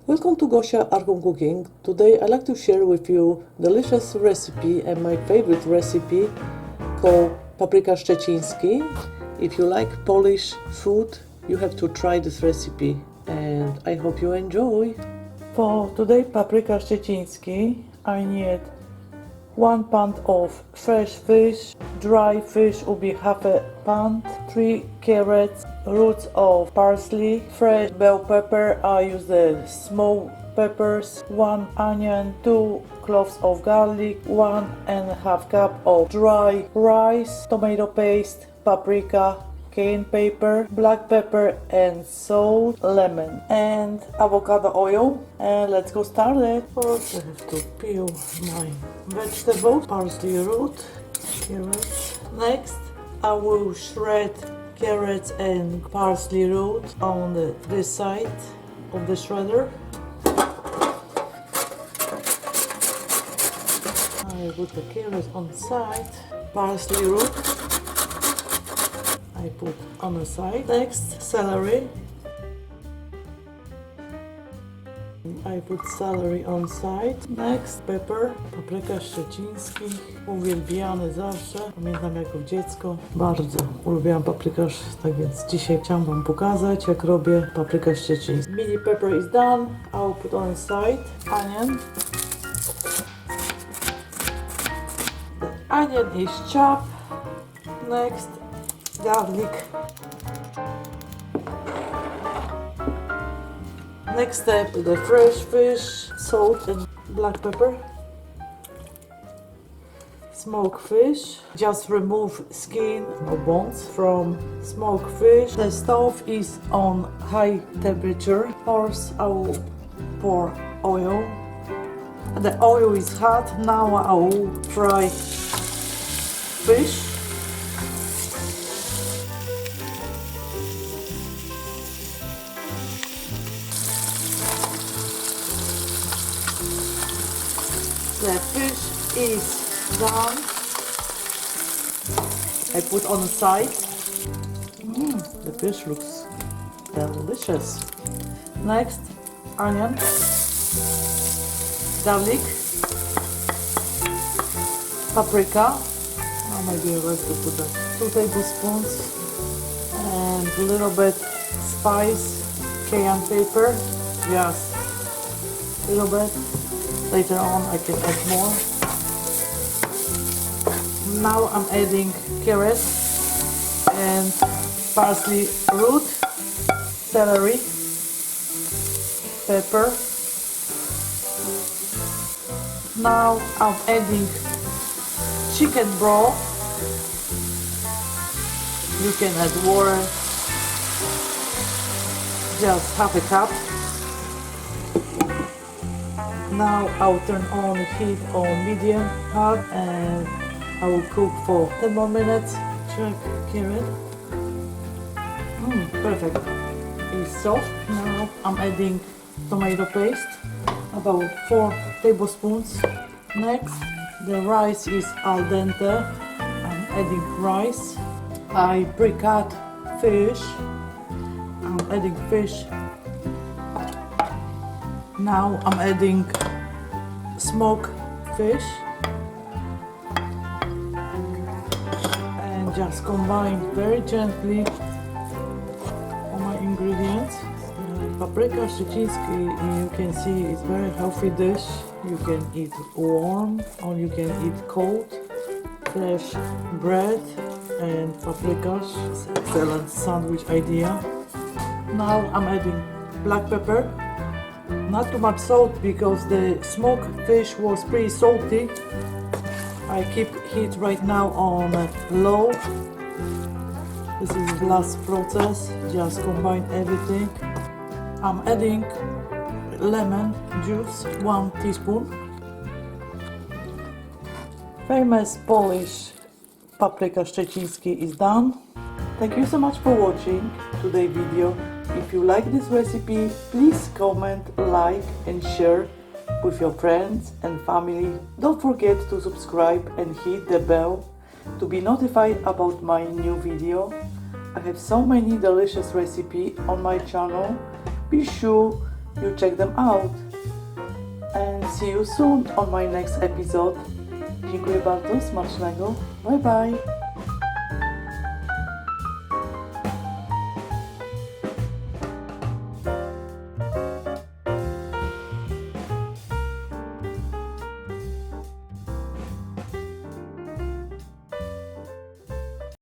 Welcome to Gosia Art Home Cooking. Today I'd like to share with you delicious recipe and my favorite recipe called Paprykarz Szczecinski. If you like Polish food, you have to try this recipe and I hope you enjoy. For today Paprykarz Szczecinski, I need 1 pound of fresh fish. Dry fish will be half a pound, 3 carrots, roots of parsley, fresh bell pepper. I use the small peppers, 1 onion, 2 cloves of garlic, 1.5 cup of dry rice, tomato paste, paprika, cayenne pepper, black pepper and salt, lemon and avocado oil. And let's go started. First I have to peel my vegetables, parsley root, carrots. Next I will shred carrots and parsley root on this side of the shredder. I put the carrots on the side, parsley root I put on the side. Next, celery. I put celery on side. Next, pepper. Paprykarz Szczeciński. Uwielbiany zawsze. Pamiętam jako dziecko. Bardzo uwielbiałam paprykarz, tak więc dzisiaj chciałam Wam pokazać, jak robię paprykarz szczeciński. Mini pepper is done. I'll put on side. Onion. The onion is chopped. Next, garlic. Next step, the fresh fish, salt and black pepper. Smoked fish. Just remove skin or bones from smoked fish. The stove is on high temperature. First I will pour oil. The oil is hot. Now I will fry fish. The fish is done. I put on the side. The fish looks delicious. Next, onion, garlic, paprika. Now maybe I have to put 2 tablespoons and a little bit spice, cayenne pepper. Just a little bit. Later on I can add more. Now I'm adding carrots and parsley root, celery, pepper. Now I'm adding chicken broth. You can add water, just half a cup. Now I'll turn on the heat on medium hot and I will cook for 10 more minutes. Check carrot. Perfect. It's soft. Now I'm adding tomato paste, about 4 tablespoons. Next, the rice is al dente. I'm adding rice. I pre-cut fish. I'm adding fish. Now I'm adding smoked fish and just combine very gently all my ingredients. Paprykarz Szczeciński, you can see, is very healthy dish. You can eat warm or you can eat cold. Fresh bread and paprikash. It's an excellent sandwich idea. Now I'm adding black pepper. Not too much salt because the smoked fish was pretty salty. I keep heat right now on low. This is the last process. Just combine everything. I'm adding lemon juice, 1 teaspoon. Famous Polish Paprykarz Szczeciński is done. Thank you so much for watching today's video. If you like this recipe, please comment, like and share with your friends and family. Don't forget to subscribe and hit the bell to be notified about my new video. I have so many delicious recipes on my channel. Be sure you check them out. And see you soon on my next episode. Dziękuję bardzo, smacznego. Bye bye.